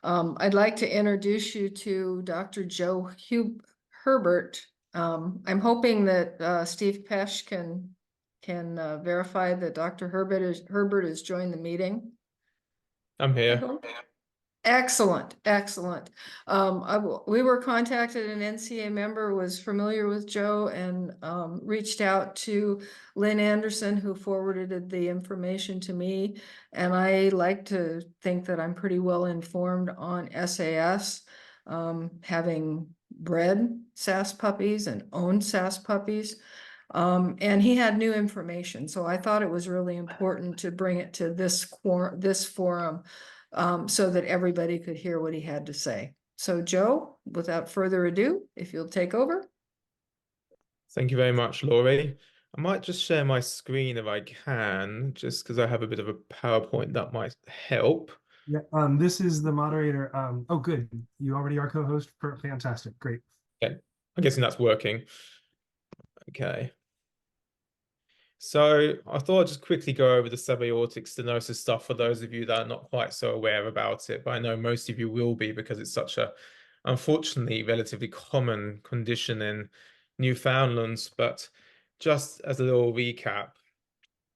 meeting. I'd like to introduce you to Dr. Herbert. I'm hoping that Steve Pesh can verify that Dr. Herbert has joined the meeting. I'm I here. hope. Excellent, excellent. We were contacted, an NCA member was familiar with Joe and reached out to Lynn Anderson, who forwarded the information to me. And I like to think that I'm pretty well informed on SAS, having bred SAS puppies and owned SAS puppies. And he had new information, so I thought it was really important to bring it to this forum so that everybody could hear what he had to say. So Joe, without further ado, if you'll take over. Thank you very much, Laurie. I might just share my screen if I can, just because I have a bit of a PowerPoint that might help. Yeah, this is the moderator. Oh, good. You already are co-host. Fantastic. Great. Okay, I'm guessing that's working. Okay. So I thought I'd just quickly go over the sub-aortic stenosis stuff for those of you that are not quite so aware about it, but I know most of you will be because it's such a, unfortunately, relatively common condition in Newfoundlands. But just as a little recap,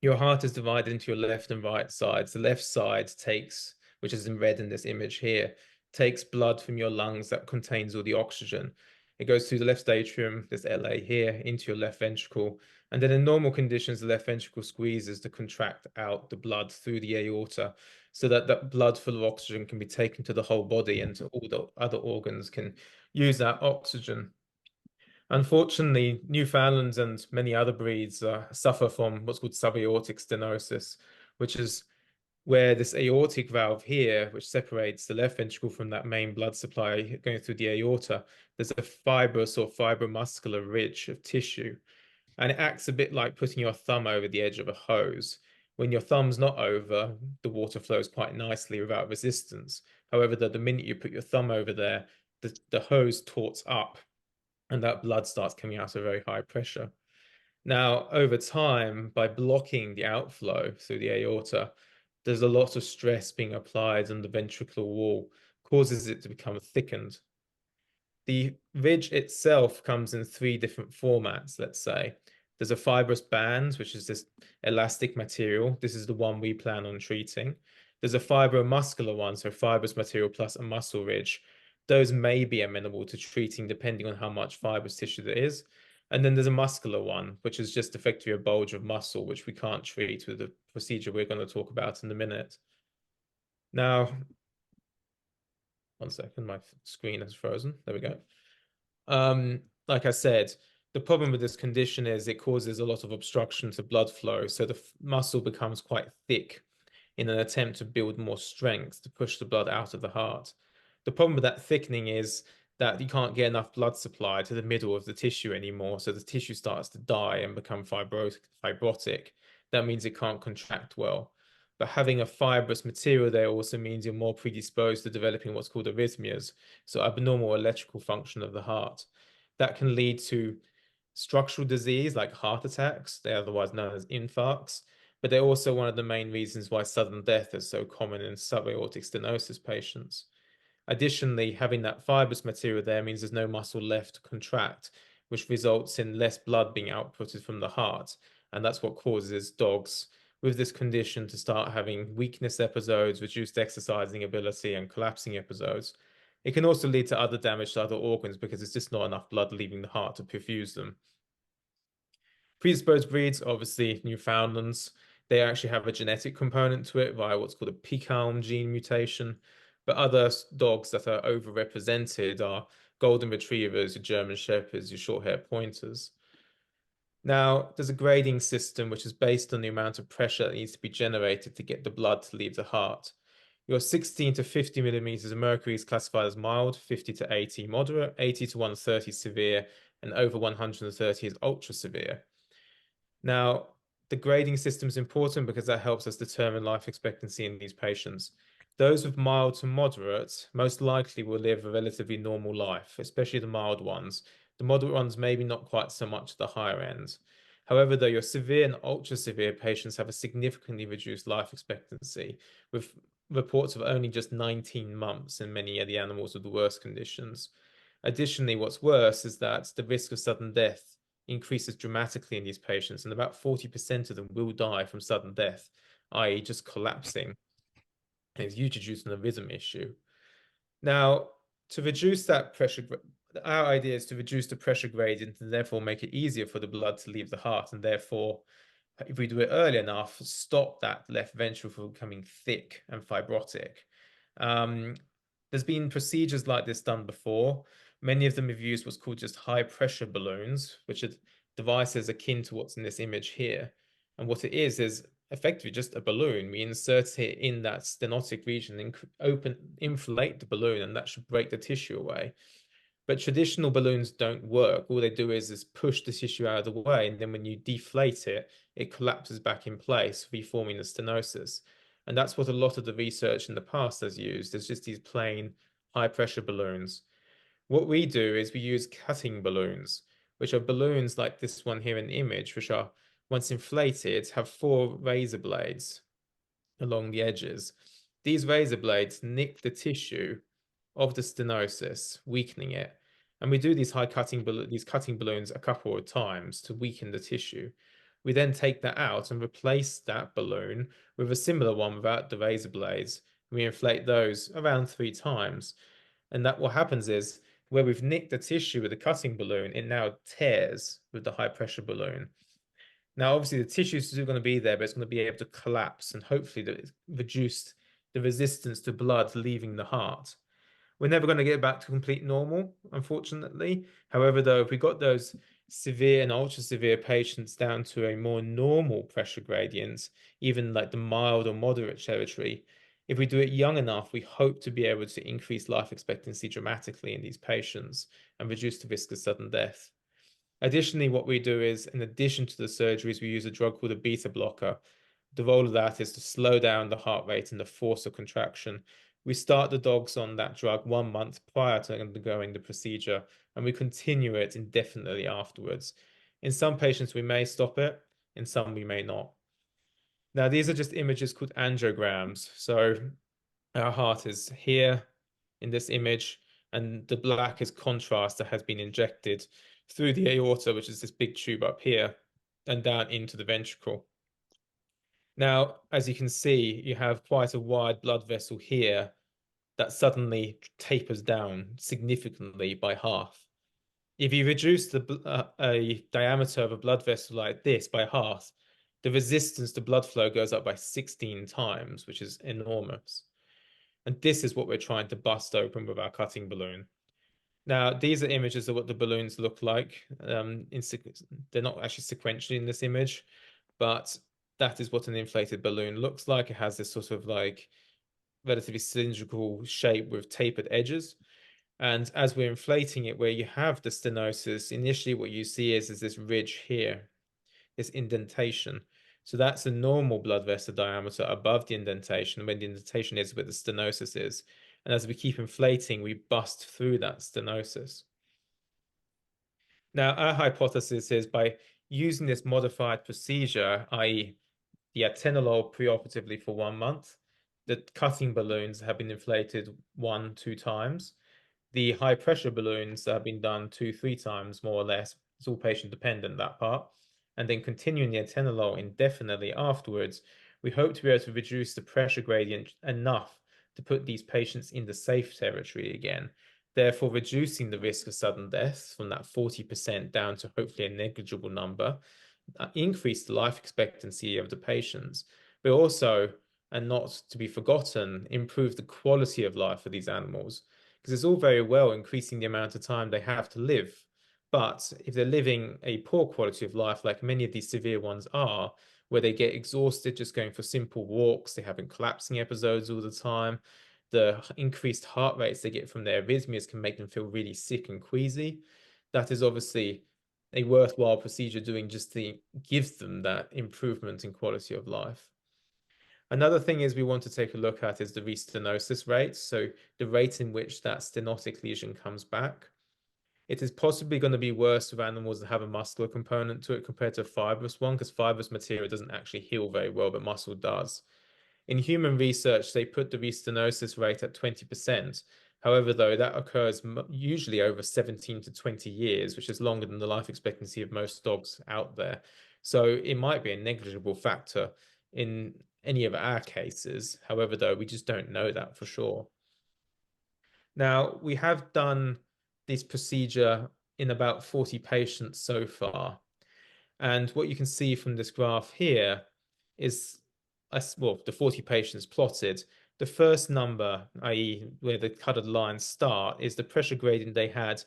your heart is divided into your left and right sides. The left side takes, which is in red in this image here, takes blood from your lungs that contains all the oxygen. It goes through the left atrium, this LA here, into your left ventricle. And then in normal conditions, the left ventricle squeezes to contract out the blood through the aorta so that that blood full of oxygen can be taken to the whole body and all the other organs can use that oxygen. Unfortunately, Newfoundlands and many other breeds suffer from what's called sub-aortic stenosis, which is where this aortic valve here, which separates the left ventricle from that main blood supply going through the aorta, there's a fibrous or fibromuscular ridge of tissue. And it acts a bit like putting your thumb over the edge of a hose. When your thumb's not over, the water flows quite nicely without resistance. However, the minute you put your thumb over there, the hose torts up and that blood starts coming out at very high pressure. Now, over time, by blocking the outflow through the aorta, there's a lot of stress being applied on the ventricular wall, causes it to become thickened. The ridge itself comes in three different formats, let's say. There's a fibrous band, which is this elastic material. This is the one we plan on treating. There's a fibromuscular one, so fibrous material plus a muscle ridge. Those may be amenable to treating depending on how much fibrous tissue there is. And then there's a muscular one, which is just effectively a bulge of muscle, which we can't treat with the procedure we're going to talk about in a minute. Now, one second, my screen has frozen. There we go. Like I said, the problem with this condition is it causes a lot of obstruction to blood flow. So the muscle becomes quite thick in an attempt to build more strength to push the blood out of the heart. The problem with that thickening is that you can't get enough blood supply to the middle of the tissue anymore. So the tissue starts to die and become fibrotic. That means it can't contract well. But having a fibrous material there also means you're more predisposed to developing what's called arrhythmias, so abnormal electrical function of the heart. That can lead to structural disease like heart attacks. They're otherwise known as infarcts, but they're also one of the main reasons why sudden death is so common in sub-aortic stenosis patients. Additionally, having that fibrous material there means there's no muscle left to contract, which results in less blood being outputted from the heart. And that's what causes dogs with this condition to start having weakness episodes, reduced exercising ability, and collapsing episodes. It can also lead to other damage to other organs because there's just not enough blood leaving the heart to perfuse them. Predisposed breeds, obviously Newfoundlands, they actually have a genetic component to it via what's called a PKALM gene mutation. But other dogs that are overrepresented are golden retrievers, your German shepherds, your short-haired pointers. Now, there's a grading system which is based on the amount of pressure that needs to be generated to get the blood to leave the heart. Your 16 to 50 millimeters of mercury is classified as mild, 50 to 80 moderate, 80 to 130 severe, and over 130 is ultra severe. Now, the grading system is important because that helps us determine life expectancy in these patients. Those with mild to moderate most likely will live a relatively normal life, especially the mild ones. The moderate ones maybe not quite so much at the higher end. However, though, your severe and ultra severe patients have a significantly reduced life expectancy, with reports of only just 19 months in many of the animals with the worst conditions. Additionally, what's worse is that the risk of sudden death increases dramatically in these patients, and about 40% of them will die from sudden death, i.e. just collapsing. And it's usually due to the rhythm issue. Now, to reduce that pressure, our idea is to reduce the pressure gradient and therefore make it easier for the blood to leave the heart, and therefore, if we do it early enough, stop that left ventricle from becoming thick and fibrotic. There's been procedures like this done before. Many of them have used what's called just high pressure balloons, which are devices akin to what's in this image here. And what it is effectively just a balloon. We insert it in that stenotic region and inflate the balloon, and that should break the tissue away. But traditional balloons don't work. All they do is push the tissue out of the way, and then when you deflate it, it collapses back in place, reforming the stenosis. And that's what a lot of the research in the past has used. There's just these plain high pressure balloons. What we do is we use cutting balloons, which are balloons like this one here in the image, which are, once inflated, have 4 razor blades along the edges. These razor blades nick the tissue of the stenosis, weakening it. And we do these cutting balloons a couple of times to weaken the tissue. We then take that out and replace that balloon with a similar one without the razor blades. We inflate those around 3 times. And that what happens is, where we've nicked the tissue with the cutting balloon, it now tears with the high pressure balloon. Now, obviously, the tissue is still going to be there, but it's going to be able to collapse and hopefully reduce the resistance to blood leaving the heart. We're never going to get back to complete normal, unfortunately. However, though, if we got those severe and ultra severe patients down to a more normal pressure gradient, even like the mild or moderate territory, if we do it young enough, we hope to be able to increase life expectancy dramatically in these patients and reduce the risk of sudden death. Additionally, what we do is, in addition to the surgeries, we use a drug called a beta blocker. The role of that is to slow down the heart rate and the force of contraction. We start the dogs on that drug 1 month prior to undergoing the procedure, and we continue it indefinitely afterwards. In some patients, we may stop it. In some, we may not. Now, these are just images called angiograms. So our heart is here in this image, and the black is contrast that has been injected through the aorta, which is this big tube up here, and down into the ventricle. Now, as you can see, you have quite a wide blood vessel here that suddenly tapers down significantly by half. If you reduce a diameter of a blood vessel like this by half, the resistance to blood flow goes up by 16 times, which is enormous. And this is what we're trying to bust open with our cutting balloon. Now, these are images of what the balloons look like. They're not actually sequentially in this image, but that is what an inflated balloon looks like. It has this sort of like relatively cylindrical shape with tapered edges. And as we're inflating it, where you have the stenosis, initially what you see is this ridge here, this indentation. So that's a normal blood vessel diameter above the indentation, when the indentation is where the stenosis is. And as we keep inflating, we bust through that stenosis. Now, our hypothesis is, by using this modified procedure, i.e. the atenolol preoperatively for 1 month, the cutting balloons have been inflated 1-2 times. The high pressure balloons have been done 2-3 times, more or less. It's all patient dependent, that part. And then continuing the atenolol indefinitely afterwards, we hope to be able to reduce the pressure gradient enough to put these patients in the safe territory again, therefore reducing the risk of sudden death from that 40% down to hopefully a negligible number, increase the life expectancy of the patients, but also, and not to be forgotten, improve the quality of life for these animals. Because it's all very well increasing the amount of time they have to live, but if they're living a poor quality of life, like many of these severe ones are, where they get exhausted just going for simple walks, they're having collapsing episodes all the time, the increased heart rates they get from their arrhythmias can make them feel really sick and queasy. That is obviously a worthwhile procedure doing, just to give them that improvement in quality of life. Another thing is we want to take a look at is the restenosis rate, so the rate in which that stenotic lesion comes back. It is possibly going to be worse with animals that have a muscular component to it compared to a fibrous one, because fibrous material doesn't actually heal very well, but muscle does. In human research, they put the restenosis rate at 20%. However, though, that occurs usually over 17 to 20 years, which is longer than the life expectancy of most dogs out there. So it might be a negligible factor in any of our cases. However, though, we just don't know that for sure. Now, we have done this procedure in about 40 patients so far. And what you can see from this graph here is, well, the 40 patients plotted. The first number, i.e. where the colored lines start, is the pressure gradient they had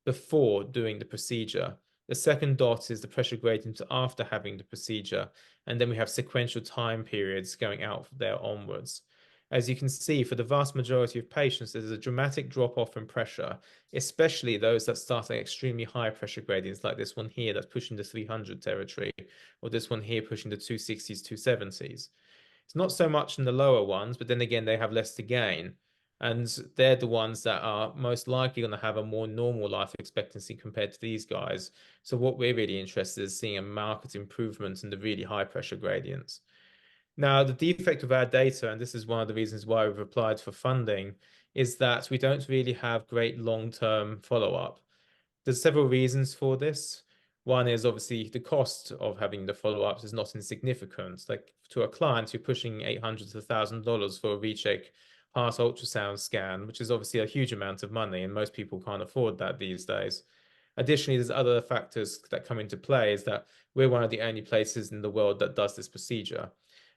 before doing the procedure. The second dot is the pressure gradient after having the procedure. And then we have sequential time periods going out from there onwards. As you can see, for the vast majority of patients, there's a dramatic drop-off in pressure, especially those that start at extremely high pressure gradients, like this one here that's pushing the 300 territory, or this one here pushing the 260s, 270s. It's not so much in the lower ones, but then again, they have less to gain. And they're the ones that are most likely going to have a more normal life expectancy compared to these guys. So what we're really interested in is seeing a marked improvement in the really high pressure gradients. Now, the defect of our data, and this is one of the reasons why we've applied for funding, is that we don't really have great long-term follow-up. There's several reasons for this. One is obviously the cost of having the follow-ups is not insignificant. Like to a client, you're pushing $800 to $1,000 for a recheck heart ultrasound scan, which is obviously a huge amount of money, and most people can't afford that these days. Additionally, there's other factors that come into play, is that we're one of the only places in the world that does this procedure.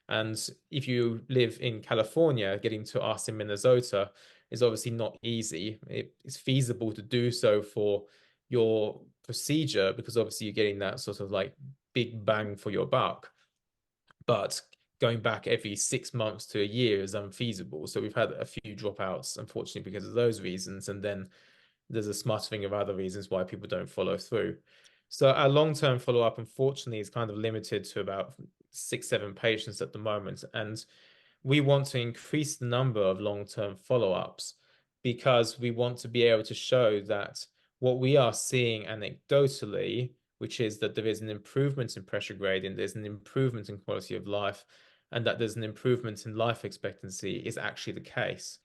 And if you live in California, getting to us in Minnesota is obviously not easy. It's feasible to do so for your procedure because obviously you're getting that sort of like big bang for your buck. But going back every 6 months to a year is unfeasible. So we've had a few dropouts, unfortunately, because of those reasons. And then there's a smattering of other reasons why people don't follow through. So our long-term follow-up, unfortunately, is kind of limited to about 6, 7 patients at the moment. And we want to increase the number of long-term follow-ups because we want to be able to show that what we are seeing anecdotally, which is that there is an improvement in pressure gradient, there's an improvement in quality of life, and that there's an improvement in life expectancy is actually the case.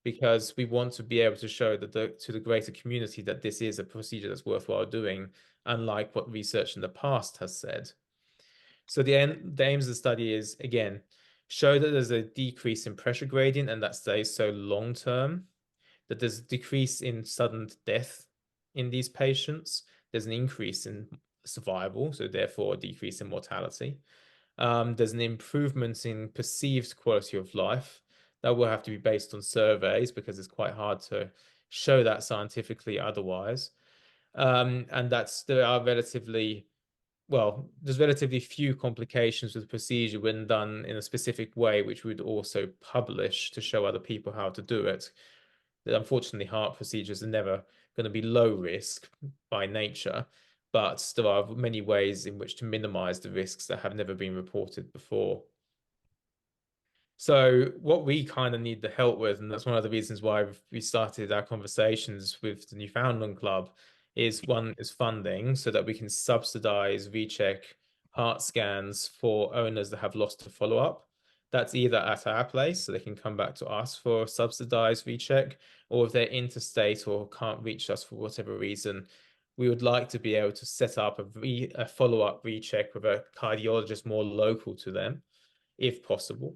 Because we want to be able to show that to the greater community that this is a procedure that's worthwhile doing, unlike what research in the past has said. So the aims of the study is, again, show that there's a decrease in pressure gradient and that stays so long term, that there's a decrease in sudden death in these patients, there's an increase in survival, so therefore a decrease in mortality. There's an improvement in perceived quality of life. That will have to be based on surveys because it's quite hard to show that scientifically otherwise. And there's relatively few complications with the procedure when done in a specific way, which we'd also publish to show other people how to do it. Unfortunately, heart procedures are never going to be low risk by nature, but there are many ways in which to minimize the risks that have never been reported before. So what we kind of need the help with, and that's one of the reasons why we started our conversations with the Newfoundland Club, is one is funding so that we can subsidize recheck heart scans for owners that have lost to follow-up. That's either at our place, so they can come back to us for subsidized recheck, or if they're interstate or can't reach us for whatever reason, we would like to be able to set up a follow-up recheck with a cardiologist more local to them, if possible.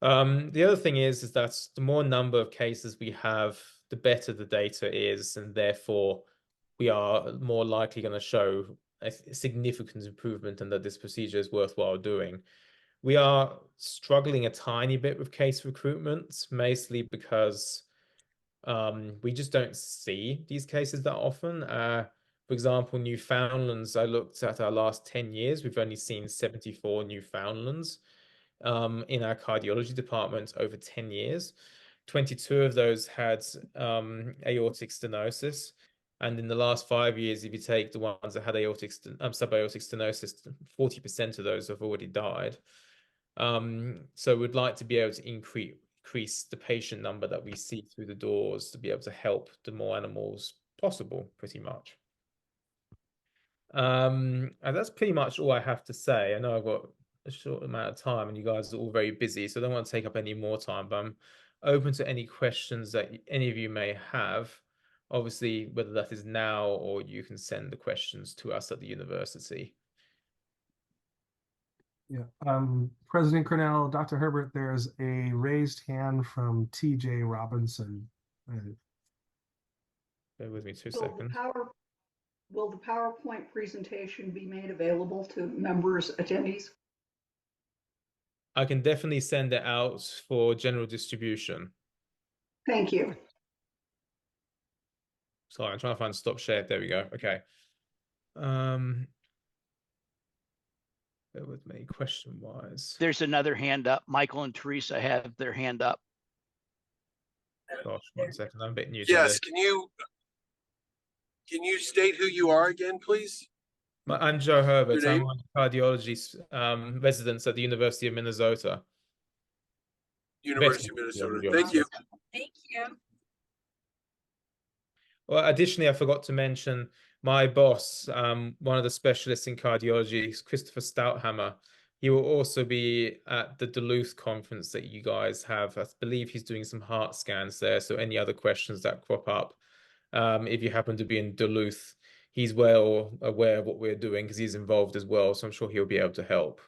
The other thing is that the more number of cases we have, the better the data is, and therefore we are more likely going to show a significant improvement and that this procedure is worthwhile doing. We are struggling a tiny bit with case recruitment, mostly because we just don't see these cases that often. For example, Newfoundlands, I looked at our last 10 years, we've only seen 74 Newfoundlands in our cardiology department over 10 years. 22 of those had aortic stenosis. And in the last 5 years, if you take the ones that had sub-aortic stenosis, 40% of those have already died. So we'd like to be able to increase the patient number that we see through the doors to be able to help the more animals possible, pretty much. And that's pretty much all I have to say. I know I've got a short amount of time, and you guys are all very busy, so I don't want to take up any more time. But I'm open to any questions that any of you may have. Obviously, whether that is now or you can send the questions to us at the university. Yeah. President Cornell, Dr. Herbert, there's a raised hand from TJ Robinson. Bear with me 2 Will seconds. will the PowerPoint presentation be made available to members, attendees? I can definitely send it out for general distribution. Thank you. Sorry, I'm trying to find stop share. There we go. Okay. Bear with me, question-wise. There's another hand up. Michael and Teresa have their hand up. Gosh, 1 second. I'm a bit new to Yes, this. can you state who you are again, please? I'm Joe Herbert. Your I'm name? one of the cardiology residents at the University of Minnesota. University of Minnesota. Thank you. Thank you. Well, additionally, I forgot to mention my boss, one of the specialists in cardiology, is Christopher Stouthammer. He will also be at the Duluth conference that you guys have. I believe he's doing some heart scans there. So any other questions that crop up, if you happen to be in Duluth, he's well aware of what we're doing because he's involved as well. So I'm sure he'll be able to help.